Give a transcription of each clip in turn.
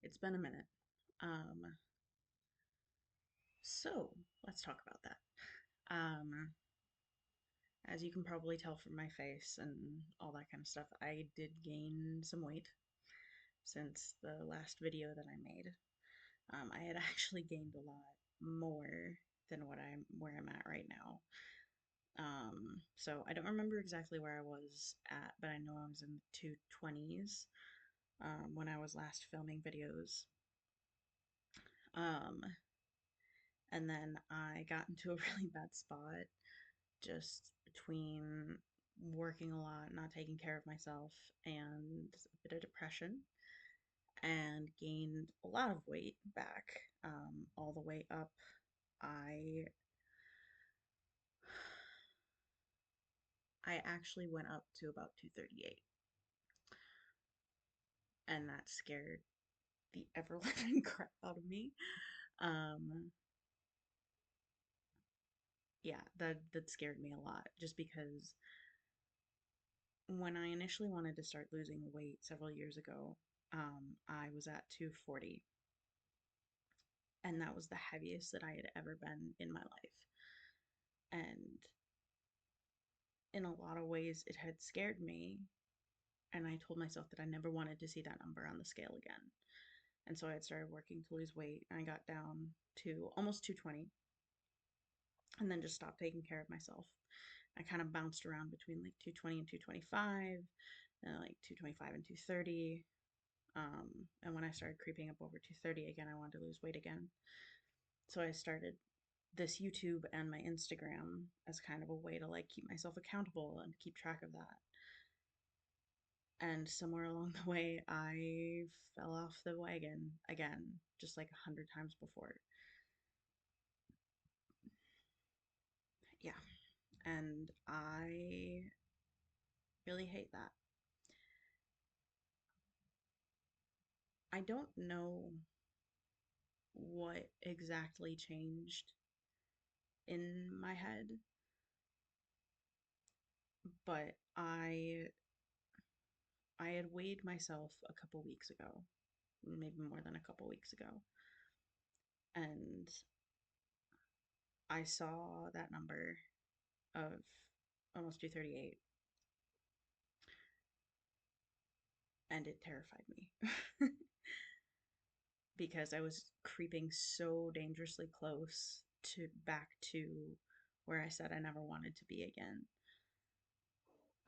It's been a minute. Um, so let's talk about that. Um, as you can probably tell from my face and all that kind of stuff, I did gain some weight since the last video that I made. I had actually gained a lot more than where I'm at right now. So I don't remember exactly where I was at, but I know I was in the 220s when I was last filming videos. Um, and then I got into a really bad spot just between working a lot, not taking care of myself, and a bit of depression, and gained a lot of weight back, all the way up. I I actually went up to about 238, and that scared the ever living crap out of me. Um, yeah, that scared me a lot, just because when I initially wanted to start losing weight several years ago, I was at 240, and that was the heaviest that I had ever been in my life. And in a lot of ways, it had scared me, and I told myself that I never wanted to see that number on the scale again. And so I had started working to lose weight, and I got down to almost 220, and then just stopped taking care of myself. I kind of bounced around between like 220 and 225, and like 225 and 230. And when I started creeping up over 230 again, I wanted to lose weight again. So I started this YouTube and my Instagram as kind of a way to like keep myself accountable and keep track of that. And somewhere along the way, I fell off the wagon again, just like 100 times before. Yeah. And I really hate that. I don't know what exactly changed in my head, but I had weighed myself a couple weeks ago, maybe more than a couple weeks ago, and I saw that number of almost 238, and it terrified me because I was creeping so dangerously close to back to where I said I never wanted to be again.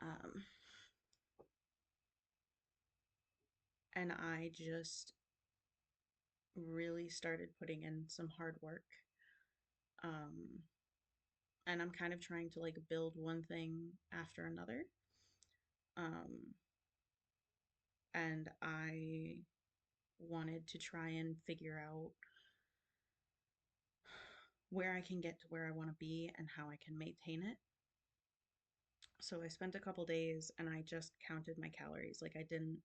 Um, and I just really started putting in some hard work. Um, and I'm kind of trying to like build one thing after another. Um, and I wanted to try and figure out where I can get to where I want to be and how I can maintain it. So I spent a couple days and I just counted my calories. Like I didn't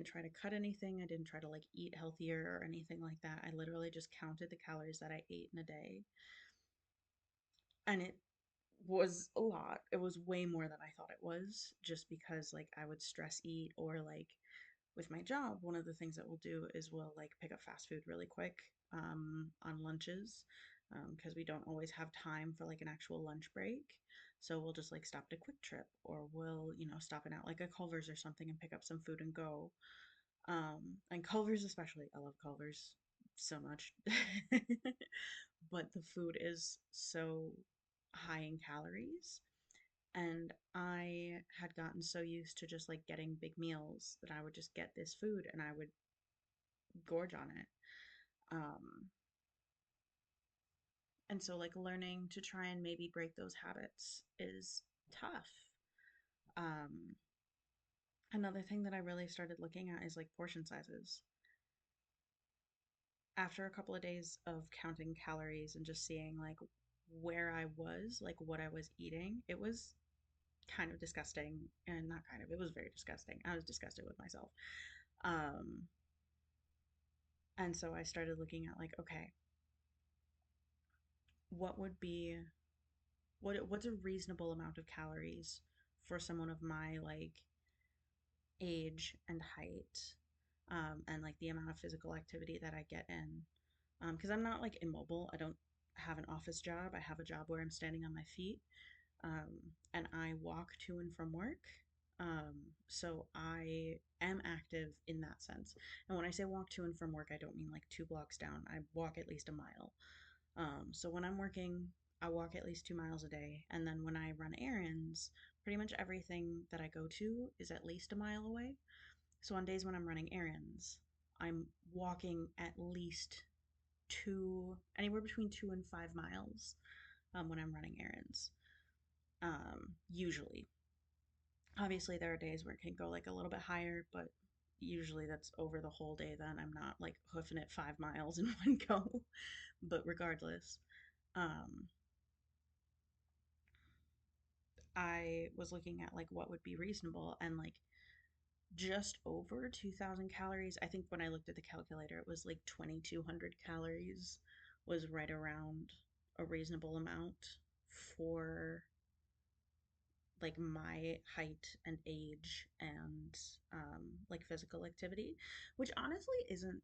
try to cut anything. I didn't try to like eat healthier or anything like that. I literally just counted the calories that I ate in a day. And it was a lot. It was way more than I thought it was, just because like I would stress eat, or like with my job, one of the things that we'll do is we'll like pick up fast food really quick on lunches, because we don't always have time for like an actual lunch break. So we'll just like stop at a quick trip, or we'll, stop in at like a Culver's or something and pick up some food and go. And Culver's especially, I love Culver's so much. But the food is so high in calories. And I had gotten so used to just like getting big meals that I would just get this food and I would gorge on it. Um, and so, like, learning to try and maybe break those habits is tough. Um, Another thing that I really started looking at is like portion sizes. After a couple of days of counting calories and just seeing like where I was, like what I was eating, it was kind of disgusting. And not kind of, it was very disgusting. I was disgusted with myself. Um, and so I started looking at like, okay, what would be what's a reasonable amount of calories for someone of my like age and height, and like the amount of physical activity that I get in. Because I'm not like immobile. I don't have an office job. I have a job where I'm standing on my feet, um, and I walk to and from work. So I am active in that sense. And when I say walk to and from work, I don't mean like 2 blocks down. I walk at least a mile. So when I'm working, I walk at least 2 miles a day. And then when I run errands, pretty much everything that I go to is at least a mile away. So on days when I'm running errands, I'm walking at least anywhere between 2 and 5 miles when I'm running errands. Usually, obviously, there are days where it can go like a little bit higher, but usually that's over the whole day. Then I'm not like hoofing it 5 miles in one go. But regardless, um, I was looking at like what would be reasonable, and like just over 2,000 calories. I think when I looked at the calculator, it was like 2,200 calories was right around a reasonable amount for like my height and age and like physical activity, which honestly isn't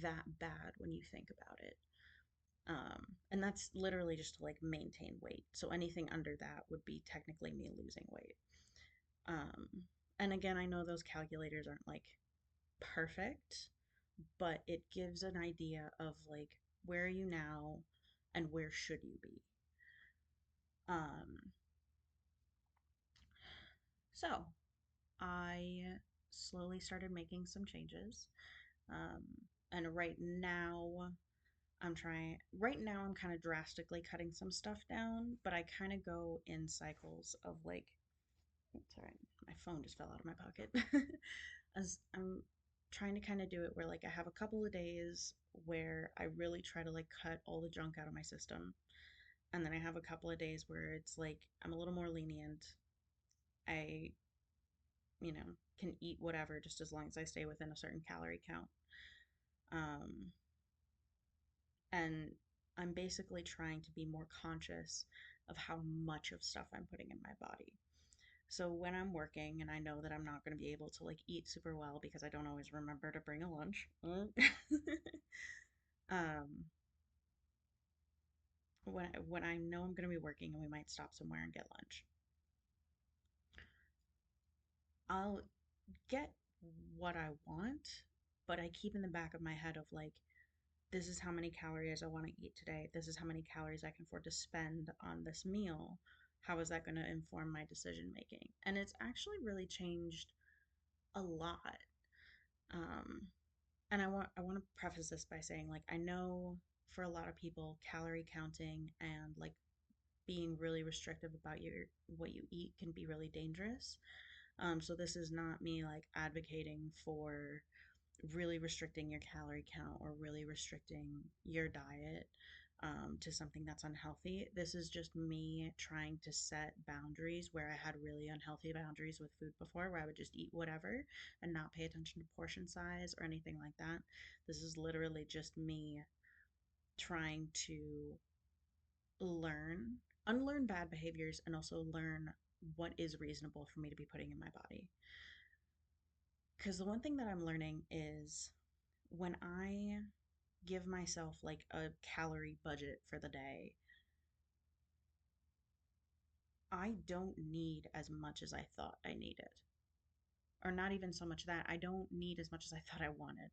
that bad when you think about it. And that's literally just to like maintain weight. So anything under that would be technically me losing weight. Um, and again, I know those calculators aren't like perfect, but it gives an idea of like where are you now and where should you be. Um, so I slowly started making some changes. Um, and right now, I'm kind of drastically cutting some stuff down, but I kind of go in cycles of like, sorry, my phone just fell out of my pocket. As I'm trying to kind of do it where like I have a couple of days where I really try to like cut all the junk out of my system. And then I have a couple of days where it's like I'm a little more lenient. I, you know, can eat whatever just as long as I stay within a certain calorie count. Um, and I'm basically trying to be more conscious of how much of stuff I'm putting in my body. So when I'm working and I know that I'm not going to be able to like eat super well because I don't always remember to bring a lunch, um, when I know I'm going to be working and we might stop somewhere and get lunch, I'll get what I want, but I keep in the back of my head of like, this is how many calories I want to eat today. This is how many calories I can afford to spend on this meal. How is that going to inform my decision making? And it's actually really changed a lot. Um, and I want to preface this by saying like I know for a lot of people calorie counting and like being really restrictive about your what you eat can be really dangerous. So this is not me like advocating for really restricting your calorie count or really restricting your diet to something that's unhealthy. This is just me trying to set boundaries where I had really unhealthy boundaries with food before, where I would just eat whatever and not pay attention to portion size or anything like that. This is literally just me trying to unlearn bad behaviors and also learn what is reasonable for me to be putting in my body. Because the one thing that I'm learning is when I give myself like a calorie budget for the day, I don't need as much as I thought I needed. Or not even so much that I don't need as much as I thought I wanted.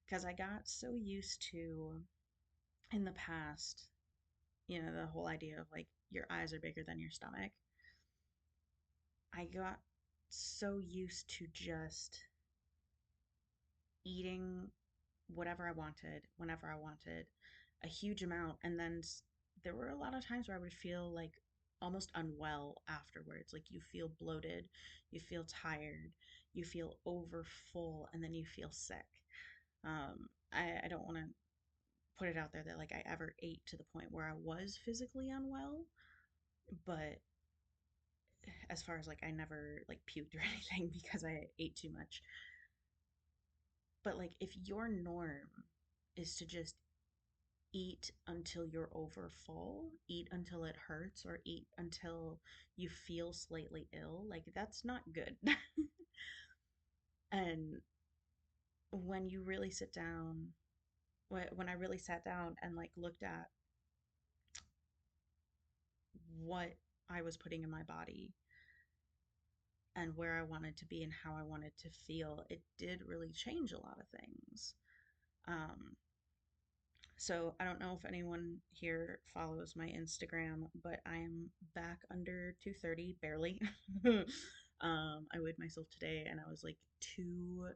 Because I got so used to in the past, the whole idea of like your eyes are bigger than your stomach. I got so used to just eating whatever I wanted, whenever I wanted, a huge amount. And then there were a lot of times where I would feel like almost unwell afterwards. Like you feel bloated, you feel tired, you feel over full, and then you feel sick. I don't want to put it out there that like I ever ate to the point where I was physically unwell, but as far as like I never like puked or anything because I ate too much. But like if your norm is to just eat until you're over full, eat until it hurts, or eat until you feel slightly ill, like that's not good. And when you really sit down, when I really sat down and like looked at what I was putting in my body and where I wanted to be and how I wanted to feel, it did really change a lot of things. Um, so I don't know if anyone here follows my Instagram, but I am back under 230, barely. I weighed myself today and I was like 229.4,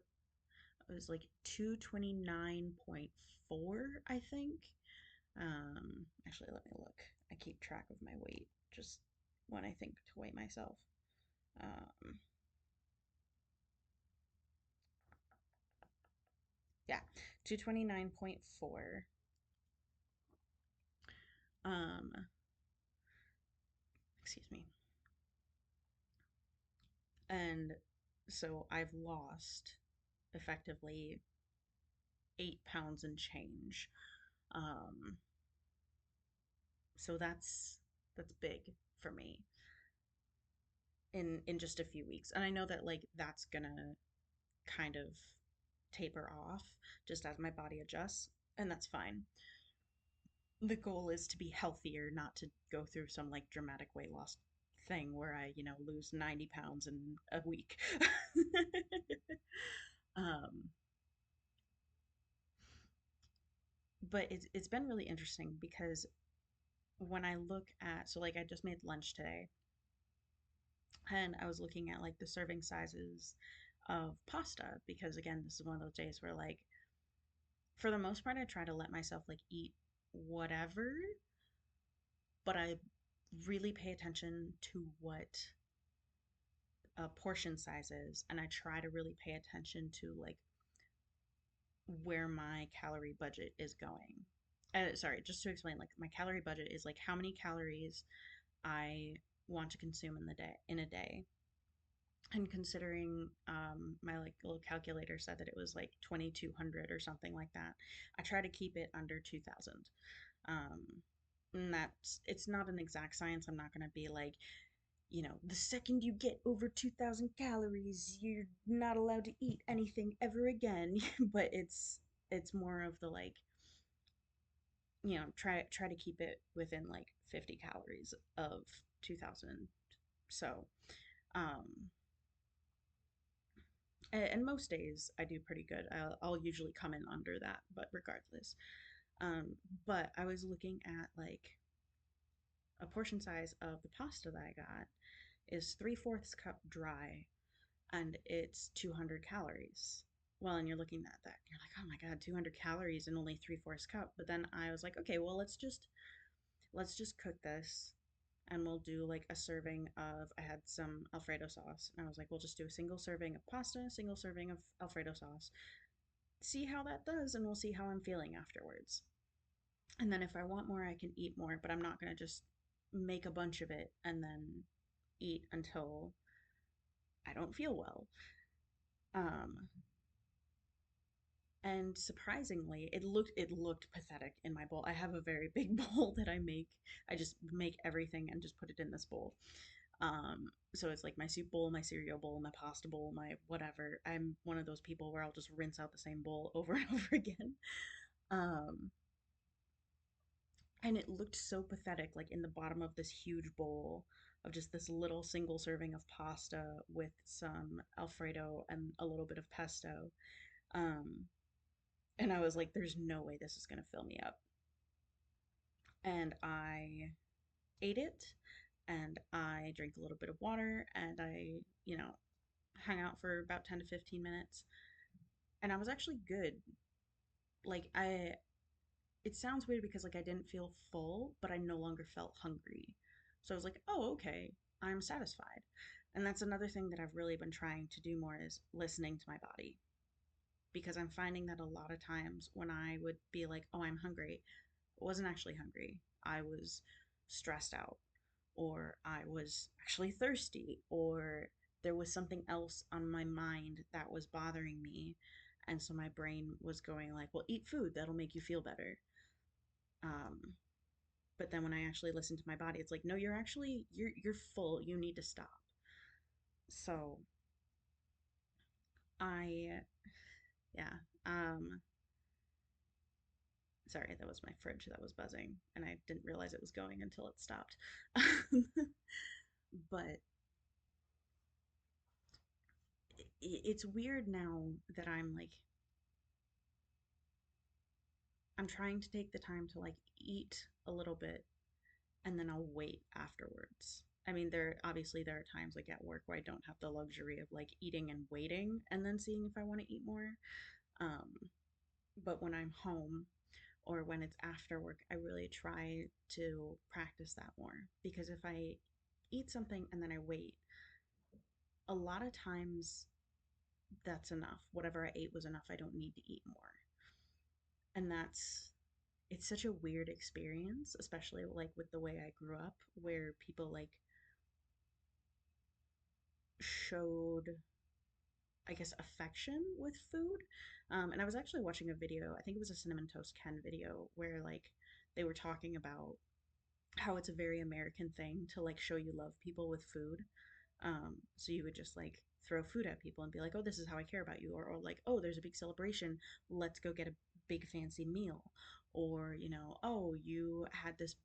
I think. Actually, let me look. I keep track of my weight just when I think to weigh myself. Um, yeah, 229.4. Um, excuse me. And so I've lost effectively 8 pounds and change. Um, so that's big for me in just a few weeks. And I know that like that's gonna kind of taper off just as my body adjusts, and that's fine. The goal is to be healthier, not to go through some like dramatic weight loss thing where I, lose 90 pounds in a week. um, but it's been really interesting because when I look at, so like I just made lunch today and I was looking at like the serving sizes of pasta because again, this is one of those days where like for the most part I try to let myself like eat whatever, but I really pay attention to what portion sizes and I try to really pay attention to like where my calorie budget is going. Sorry, just to explain, like my calorie budget is like how many calories I want to consume in a day. And considering my like little calculator said that it was like 2,200 or something like that, I try to keep it under 2,000. Um, and that's it's not an exact science. I'm not going to be like, the second you get over 2,000 calories, you're not allowed to eat anything ever again. But it's more of the like, try to keep it within like 50 calories of 2,000. So, um, and most days I do pretty good. I'll usually come in under that, but regardless. Um, but I was looking at like a portion size of the pasta that I got is 3/4 cup dry and it's 200 calories. Well, and you're looking at that, you're like, oh my God, 200 calories and only 3/4 cup. But then I was like, okay, well, let's just cook this and we'll do like a serving of I had some Alfredo sauce and I was like, we'll just do a single serving of pasta, single serving of Alfredo sauce. See how that does and we'll see how I'm feeling afterwards. And then if I want more, I can eat more, but I'm not going to just make a bunch of it and then eat until I don't feel well. Um, and surprisingly, it looked pathetic in my bowl. I have a very big bowl that I make. I just make everything and just put it in this bowl. So it's like my soup bowl, my cereal bowl, my pasta bowl, my whatever. I'm one of those people where I'll just rinse out the same bowl over and over again. Um, and it looked so pathetic, like in the bottom of this huge bowl of just this little single serving of pasta with some Alfredo and a little bit of pesto. Um, and I was like, there's no way this is gonna fill me up. And I ate it and I drank a little bit of water and I, hung out for about 10 to 15 minutes and I was actually good. Like it sounds weird because like I didn't feel full, but I no longer felt hungry. So I was like, "Oh, okay. I'm satisfied." And that's another thing that I've really been trying to do more is listening to my body because I'm finding that a lot of times when I would be like, "Oh, I'm hungry," I wasn't actually hungry. I was stressed out or I was actually thirsty or there was something else on my mind that was bothering me. And so my brain was going like, "Well, eat food. That'll make you feel better." Um, but then when I actually listen to my body, it's like, no, you're full. You need to stop. So I Yeah. Um, Sorry, that was my fridge that was buzzing, and I didn't realize it was going until it stopped. But it's weird now that I'm trying to take the time to like eat a little bit and then I'll wait afterwards. I mean, there are times like at work where I don't have the luxury of like eating and waiting and then seeing if I want to eat more. Um, but when I'm home or when it's after work, I really try to practice that more because if I eat something and then I wait, a lot of times that's enough. Whatever I ate was enough. I don't need to eat more. And it's such a weird experience, especially like with the way I grew up, where people like showed, I guess, affection with food. And I was actually watching a video, I think it was a Cinnamon Toast Ken video, where like they were talking about how it's a very American thing to like show you love people with food. So you would just like throw food at people and be like, oh, this is how I care about you. Or like, oh, there's a big celebration. Let's go get a big fancy meal. Or, oh, you had this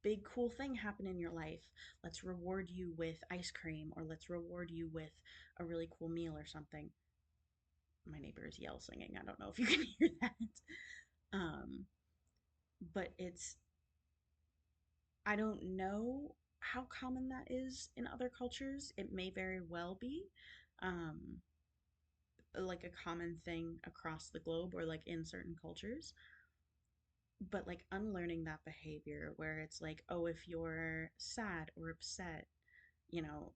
big cool thing happen in your life. Let's reward you with ice cream or let's reward you with a really cool meal or something. My neighbor is yell singing. I don't know if you can hear that. Um, but I don't know how common that is in other cultures. It may very well be. Um, like a common thing across the globe or like in certain cultures, but like unlearning that behavior where it's like, oh, if you're sad or upset,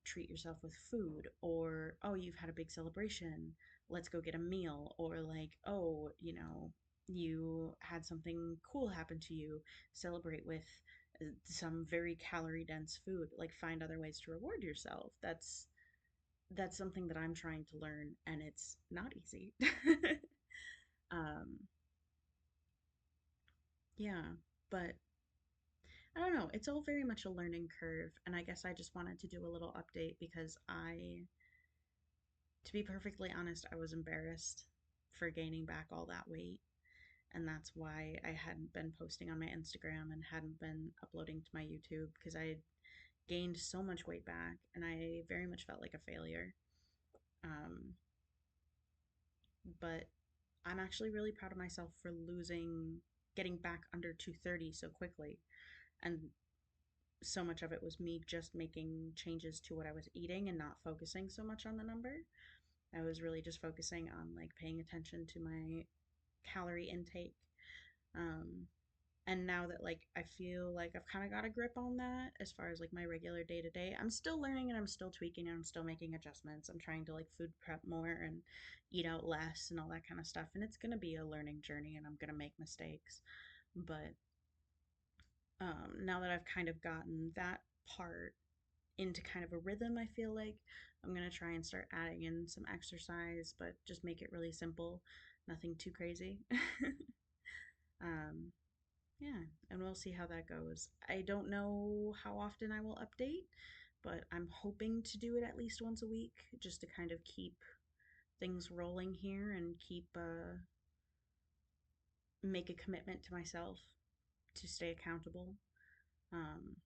treat yourself with food, or oh, you've had a big celebration, let's go get a meal, or like, oh, you had something cool happen to you, celebrate with some very calorie dense food, like find other ways to reward yourself. That's something that I'm trying to learn and it's not easy. um yeah, but I don't know. It's all very much a learning curve. And I guess I just wanted to do a little update because to be perfectly honest, I was embarrassed for gaining back all that weight. And that's why I hadn't been posting on my Instagram and hadn't been uploading to my YouTube because I had gained so much weight back and I very much felt like a failure. Um, but I'm actually really proud of myself for getting back under 230 so quickly. And so much of it was me just making changes to what I was eating and not focusing so much on the number. I was really just focusing on like paying attention to my calorie intake. Um, and now that like I feel like I've kind of got a grip on that as far as like my regular day to day, I'm still learning and I'm still tweaking and I'm still making adjustments. I'm trying to like food prep more and eat out less and all that kind of stuff. And it's going to be a learning journey and I'm going to make mistakes. But now that I've kind of gotten that part into kind of a rhythm, I feel like I'm going to try and start adding in some exercise, but just make it really simple, nothing too crazy. um, yeah, and we'll see how that goes. I don't know how often I will update, but I'm hoping to do it at least once a week just to kind of keep things rolling here and make a commitment to myself to stay accountable. Um,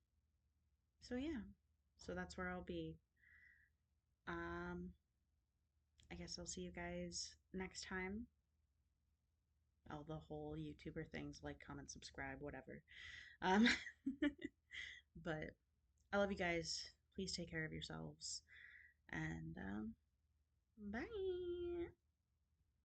so yeah, so that's where I'll be. Um, I guess I'll see you guys next time. Oh, the whole YouTuber things, like, comment, subscribe, whatever. Um, but I love you guys. Please take care of yourselves. And bye.